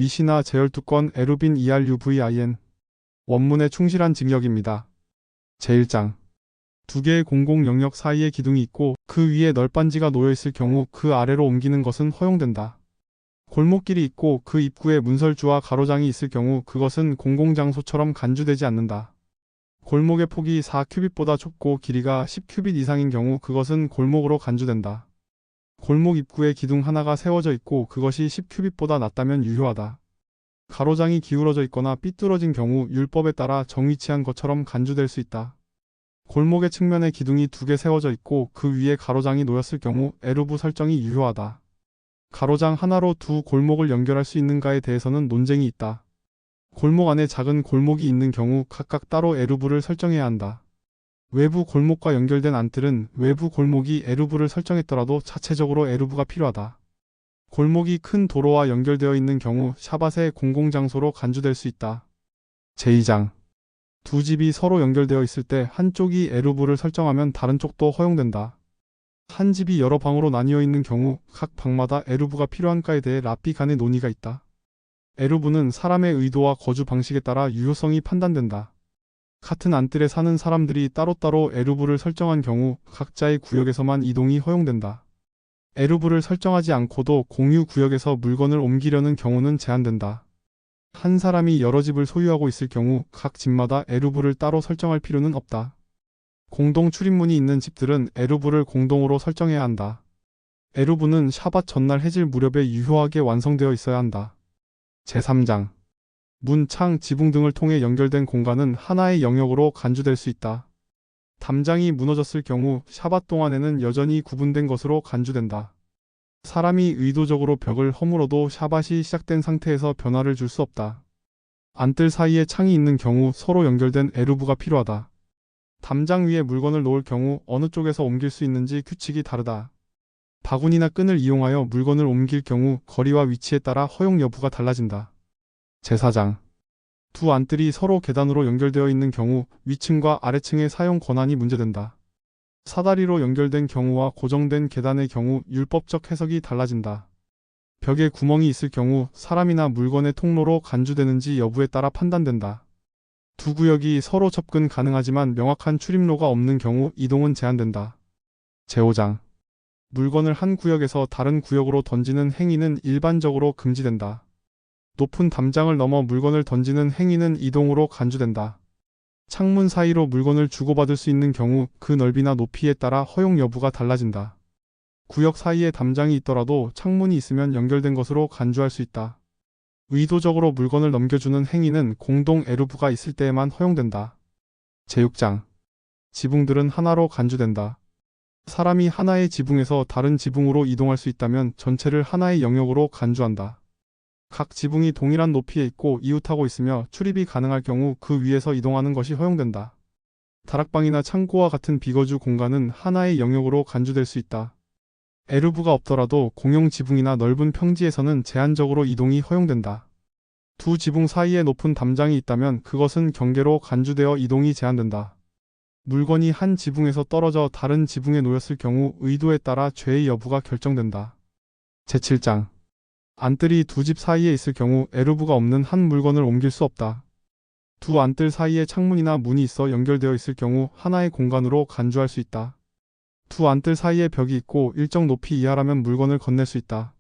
미시나 제열두건 에루빈 ERUVIN 원문에 충실한 징역입니다. 제1장 두 개의 공공 영역 사이에 기둥이 있고 그 위에 널빤지가 놓여 있을 경우 그 아래로 옮기는 것은 허용된다. 골목길이 있고 그 입구에 문설주와 가로장이 있을 경우 그것은 공공장소처럼 간주되지 않는다. 골목의 폭이 4큐빗보다 좁고 길이가 10큐빗 이상인 경우 그것은 골목으로 간주된다. 골목 입구에 기둥 하나가 세워져 있고 그것이 10큐빗보다 낮다면 유효하다. 가로장이 기울어져 있거나 삐뚤어진 경우 율법에 따라 정위치한 것처럼 간주될 수 있다. 골목의 측면에 기둥이 두 개 세워져 있고 그 위에 가로장이 놓였을 경우 에루브 설정이 유효하다. 가로장 하나로 두 골목을 연결할 수 있는가에 대해서는 논쟁이 있다. 골목 안에 작은 골목이 있는 경우 각각 따로 에루브를 설정해야 한다. 외부 골목과 연결된 안뜰은 외부 골목이 에루브를 설정했더라도 자체적으로 에루브가 필요하다. 골목이 큰 도로와 연결되어 있는 경우 샤밧의 공공장소로 간주될 수 있다. 제2장 두 집이 서로 연결되어 있을 때 한쪽이 에루브를 설정하면 다른 쪽도 허용된다. 한 집이 여러 방으로 나뉘어 있는 경우 각 방마다 에루브가 필요한가에 대해 랍비 간의 논의가 있다. 에루브는 사람의 의도와 거주 방식에 따라 유효성이 판단된다. 같은 안뜰에 사는 사람들이 따로따로 에루브를 설정한 경우 각자의 구역에서만 이동이 허용된다. 에루브를 설정하지 않고도 공유 구역에서 물건을 옮기려는 경우는 제한된다. 한 사람이 여러 집을 소유하고 있을 경우 각 집마다 에루브를 따로 설정할 필요는 없다. 공동 출입문이 있는 집들은 에루브를 공동으로 설정해야 한다. 에루브는 샤밧 전날 해질 무렵에 유효하게 완성되어 있어야 한다. 제3장 문, 창, 지붕 등을 통해 연결된 공간은 하나의 영역으로 간주될 수 있다. 담장이 무너졌을 경우 샤밧 동안에는 여전히 구분된 것으로 간주된다. 사람이 의도적으로 벽을 허물어도 샤밧이 시작된 상태에서 변화를 줄 수 없다. 안뜰 사이에 창이 있는 경우 서로 연결된 에루브가 필요하다. 담장 위에 물건을 놓을 경우 어느 쪽에서 옮길 수 있는지 규칙이 다르다. 바구니나 끈을 이용하여 물건을 옮길 경우 거리와 위치에 따라 허용 여부가 달라진다. 제4장 두 안뜰이 서로 계단으로 연결되어 있는 경우 위층과 아래층의 사용 권한이 문제된다. 사다리로 연결된 경우와 고정된 계단의 경우 율법적 해석이 달라진다. 벽에 구멍이 있을 경우 사람이나 물건의 통로로 간주되는지 여부에 따라 판단된다. 두 구역이 서로 접근 가능하지만 명확한 출입로가 없는 경우 이동은 제한된다. 제5장 물건을 한 구역에서 다른 구역으로 던지는 행위는 일반적으로 금지된다. 높은 담장을 넘어 물건을 던지는 행위는 이동으로 간주된다. 창문 사이로 물건을 주고받을 수 있는 경우 그 넓이나 높이에 따라 허용 여부가 달라진다. 구역 사이에 담장이 있더라도 창문이 있으면 연결된 것으로 간주할 수 있다. 의도적으로 물건을 넘겨주는 행위는 공동 에루브가 있을 때에만 허용된다. 제6장 지붕들은 하나로 간주된다. 사람이 하나의 지붕에서 다른 지붕으로 이동할 수 있다면 전체를 하나의 영역으로 간주한다. 각 지붕이 동일한 높이에 있고 이웃하고 있으며 출입이 가능할 경우 그 위에서 이동하는 것이 허용된다. 다락방이나 창고와 같은 비거주 공간은 하나의 영역으로 간주될 수 있다. 에루브가 없더라도 공용 지붕이나 넓은 평지에서는 제한적으로 이동이 허용된다. 두 지붕 사이에 높은 담장이 있다면 그것은 경계로 간주되어 이동이 제한된다. 물건이 한 지붕에서 떨어져 다른 지붕에 놓였을 경우 의도에 따라 죄의 여부가 결정된다. 제7장 안뜰이 두 집 사이에 있을 경우 에루브가 없는 한 물건을 옮길 수 없다. 두 안뜰 사이에 창문이나 문이 있어 연결되어 있을 경우 하나의 공간으로 간주할 수 있다. 두 안뜰 사이에 벽이 있고 일정 높이 이하라면 물건을 건넬 수 있다.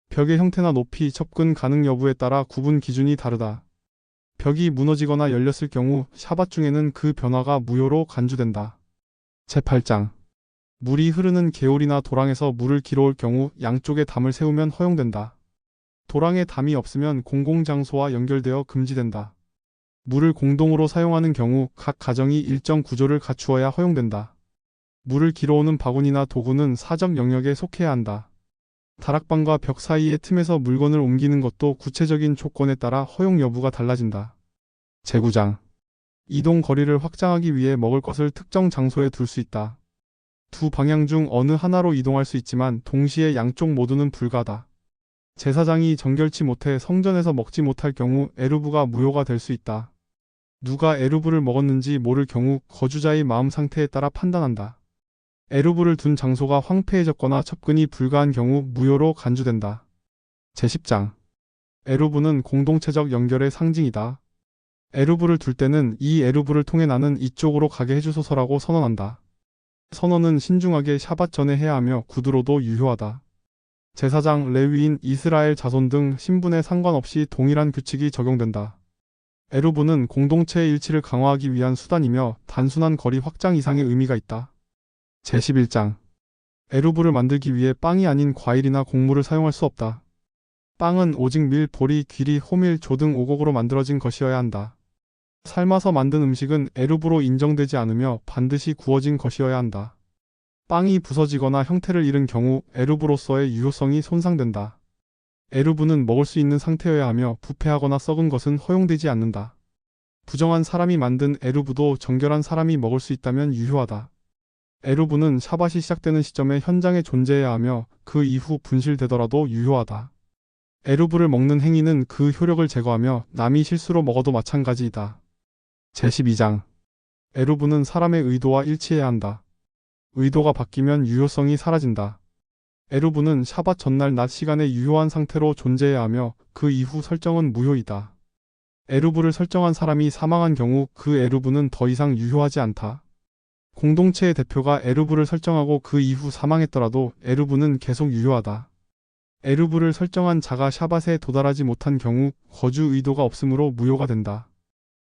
벽의 형태나 높이, 접근 가능 여부에 따라 구분 기준이 다르다. 벽이 무너지거나 열렸을 경우 샤밧 중에는 그 변화가 무효로 간주된다. 제8장 물이 흐르는 개울이나 도랑에서 물을 길어올 경우 양쪽에 담을 세우면 허용된다. 도랑에 담이 없으면 공공장소와 연결되어 금지된다. 물을 공동으로 사용하는 경우 각 가정이 일정 구조를 갖추어야 허용된다. 물을 길어오는 바구니나 도구는 사적 영역에 속해야 한다. 다락방과 벽 사이의 틈에서 물건을 옮기는 것도 구체적인 조건에 따라 허용 여부가 달라진다. 제9장 이동 거리를 확장하기 위해 먹을 것을 특정 장소에 둘 수 있다. 두 방향 중 어느 하나로 이동할 수 있지만 동시에 양쪽 모두는 불가하다. 제사장이 정결치 못해 성전에서 먹지 못할 경우 에루브가 무효가 될 수 있다. 누가 에루브를 먹었는지 모를 경우 거주자의 마음 상태에 따라 판단한다. 에루브를 둔 장소가 황폐해졌거나 접근이 불가한 경우 무효로 간주된다. 제10장 에루브는 공동체적 연결의 상징이다. 에루브를 둘 때는 이 에루브를 통해 나는 이쪽으로 가게 해주소서라고 선언한다. 선언은 신중하게 샤밧 전에 해야 하며 구두로도 유효하다. 제사장, 레위인, 이스라엘 자손 등 신분에 상관없이 동일한 규칙이 적용된다. 에루브는 공동체의 일치를 강화하기 위한 수단이며 단순한 거리 확장 이상의 의미가 있다. 제11장. 에루브를 만들기 위해 빵이 아닌 과일이나 곡물을 사용할 수 없다. 빵은 오직 밀, 보리, 귀리, 호밀, 조 등 오곡으로 만들어진 것이어야 한다. 삶아서 만든 음식은 에루브로 인정되지 않으며 반드시 구워진 것이어야 한다. 빵이 부서지거나 형태를 잃은 경우 에루브로서의 유효성이 손상된다. 에루브는 먹을 수 있는 상태여야 하며 부패하거나 썩은 것은 허용되지 않는다. 부정한 사람이 만든 에루브도 정결한 사람이 먹을 수 있다면 유효하다. 에루브는 샤밧이 시작되는 시점에 현장에 존재해야 하며 그 이후 분실되더라도 유효하다. 에루브를 먹는 행위는 그 효력을 제거하며 남이 실수로 먹어도 마찬가지이다. 제12장. 에루브는 사람의 의도와 일치해야 한다. 의도가 바뀌면 유효성이 사라진다. 에루브는 샤밧 전날 낮 시간에 유효한 상태로 존재해야 하며 그 이후 설정은 무효이다. 에루브를 설정한 사람이 사망한 경우 그 에루브는 더 이상 유효하지 않다. 공동체의 대표가 에루브를 설정하고 그 이후 사망했더라도 에루브는 계속 유효하다. 에루브를 설정한 자가 샤밧에 도달하지 못한 경우 거주 의도가 없으므로 무효가 된다.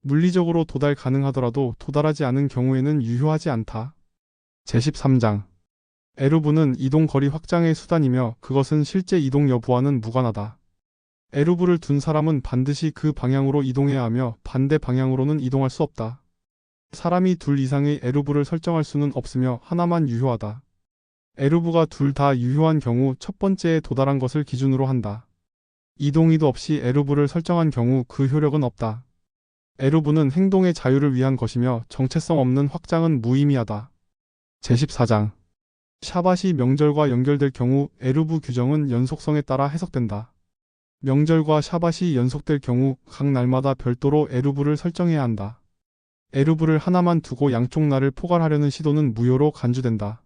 물리적으로 도달 가능하더라도 도달하지 않은 경우에는 유효하지 않다. 제13장. 에루브는 이동 거리 확장의 수단이며 그것은 실제 이동 여부와는 무관하다. 에루브를 둔 사람은 반드시 그 방향으로 이동해야 하며 반대 방향으로는 이동할 수 없다. 사람이 둘 이상의 에루브를 설정할 수는 없으며 하나만 유효하다. 에루브가 둘 다 유효한 경우 첫 번째에 도달한 것을 기준으로 한다. 이동의도 없이 에루브를 설정한 경우 그 효력은 없다. 에루브는 행동의 자유를 위한 것이며 정체성 없는 확장은 무의미하다. 제14장. 샤밧이 명절과 연결될 경우 에루브 규정은 연속성에 따라 해석된다. 명절과 샤밧이 연속될 경우 각 날마다 별도로 에루브를 설정해야 한다. 에루브를 하나만 두고 양쪽 날을 포괄하려는 시도는 무효로 간주된다.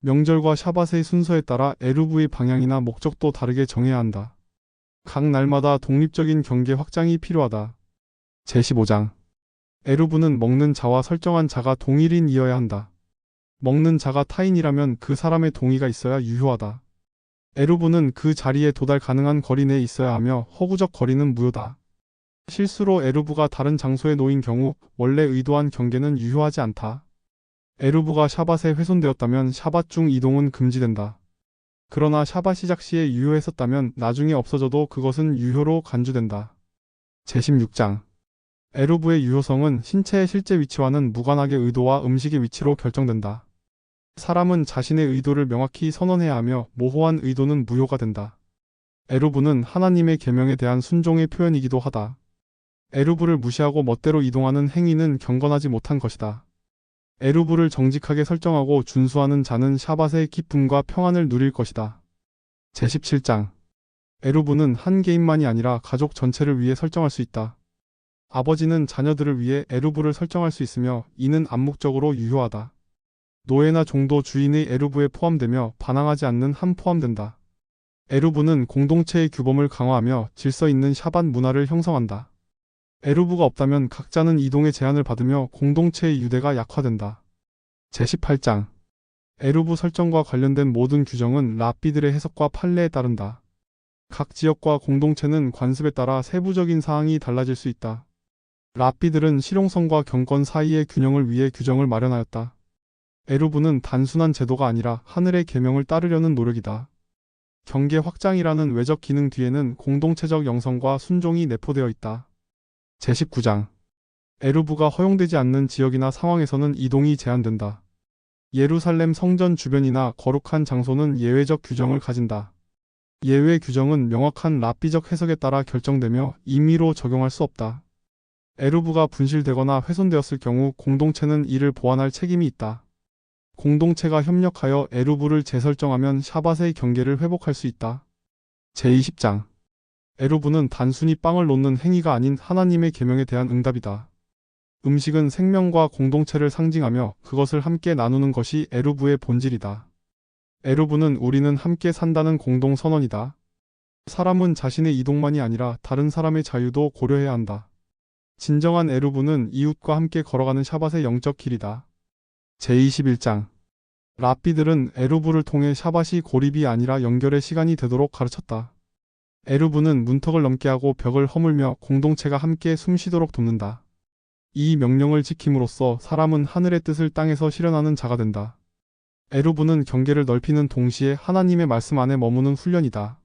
명절과 샤밧의 순서에 따라 에루브의 방향이나 목적도 다르게 정해야 한다. 각 날마다 독립적인 경계 확장이 필요하다. 제15장. 에루브는 먹는 자와 설정한 자가 동일인이어야 한다. 먹는 자가 타인이라면 그 사람의 동의가 있어야 유효하다. 에루브는 그 자리에 도달 가능한 거리 내에 있어야 하며 허구적 거리는 무효다. 실수로 에루브가 다른 장소에 놓인 경우 원래 의도한 경계는 유효하지 않다. 에루브가 샤밧에 훼손되었다면 샤밧 중 이동은 금지된다. 그러나 샤밧 시작 시에 유효했었다면 나중에 없어져도 그것은 유효로 간주된다. 제16장. 에루브의 유효성은 신체의 실제 위치와는 무관하게 의도와 음식의 위치로 결정된다. 사람은 자신의 의도를 명확히 선언해야 하며 모호한 의도는 무효가 된다. 에루브는 하나님의 계명에 대한 순종의 표현이기도 하다. 에루브를 무시하고 멋대로 이동하는 행위는 경건하지 못한 것이다. 에루브를 정직하게 설정하고 준수하는 자는 샤밧의 기쁨과 평안을 누릴 것이다. 제17장. 에루브는 한 개인만이 아니라 가족 전체를 위해 설정할 수 있다. 아버지는 자녀들을 위해 에루브를 설정할 수 있으며 이는 암묵적으로 유효하다. 노예나 종도 주인의 에루브에 포함되며 반항하지 않는 한 포함된다. 에루브는 공동체의 규범을 강화하며 질서 있는 샤밧 문화를 형성한다. 에루브가 없다면 각자는 이동의 제한을 받으며 공동체의 유대가 약화된다. 제18장. 에루브 설정과 관련된 모든 규정은 랍비들의 해석과 판례에 따른다. 각 지역과 공동체는 관습에 따라 세부적인 사항이 달라질 수 있다. 랍비들은 실용성과 경건 사이의 균형을 위해 규정을 마련하였다. 에루브는 단순한 제도가 아니라 하늘의 계명을 따르려는 노력이다. 경계 확장이라는 외적 기능 뒤에는 공동체적 영성과 순종이 내포되어 있다. 제19장. 에루브가 허용되지 않는 지역이나 상황에서는 이동이 제한된다. 예루살렘 성전 주변이나 거룩한 장소는 예외적 규정을 가진다. 예외 규정은 명확한 랍비적 해석에 따라 결정되며 임의로 적용할 수 없다. 에루브가 분실되거나 훼손되었을 경우 공동체는 이를 보완할 책임이 있다. 공동체가 협력하여 에루브를 재설정하면 샤밧의 경계를 회복할 수 있다. 제20장. 에루브는 단순히 빵을 놓는 행위가 아닌 하나님의 계명에 대한 응답이다. 음식은 생명과 공동체를 상징하며 그것을 함께 나누는 것이 에루브의 본질이다. 에루브는 우리는 함께 산다는 공동선언이다. 사람은 자신의 이동만이 아니라 다른 사람의 자유도 고려해야 한다. 진정한 에루브는 이웃과 함께 걸어가는 샤밧의 영적 길이다. 제21장 랍비들은 에루브를 통해 샤밧이 고립이 아니라 연결의 시간이 되도록 가르쳤다. 에루브는 문턱을 넘게 하고 벽을 허물며 공동체가 함께 숨쉬도록 돕는다. 이 명령을 지킴으로써 사람은 하늘의 뜻을 땅에서 실현하는 자가 된다. 에루브는 경계를 넓히는 동시에 하나님의 말씀 안에 머무는 훈련이다.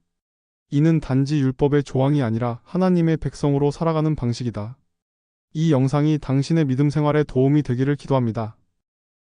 이는 단지 율법의 조항이 아니라 하나님의 백성으로 살아가는 방식이다. 이 영상이 당신의 믿음 생활에 도움이 되기를 기도합니다.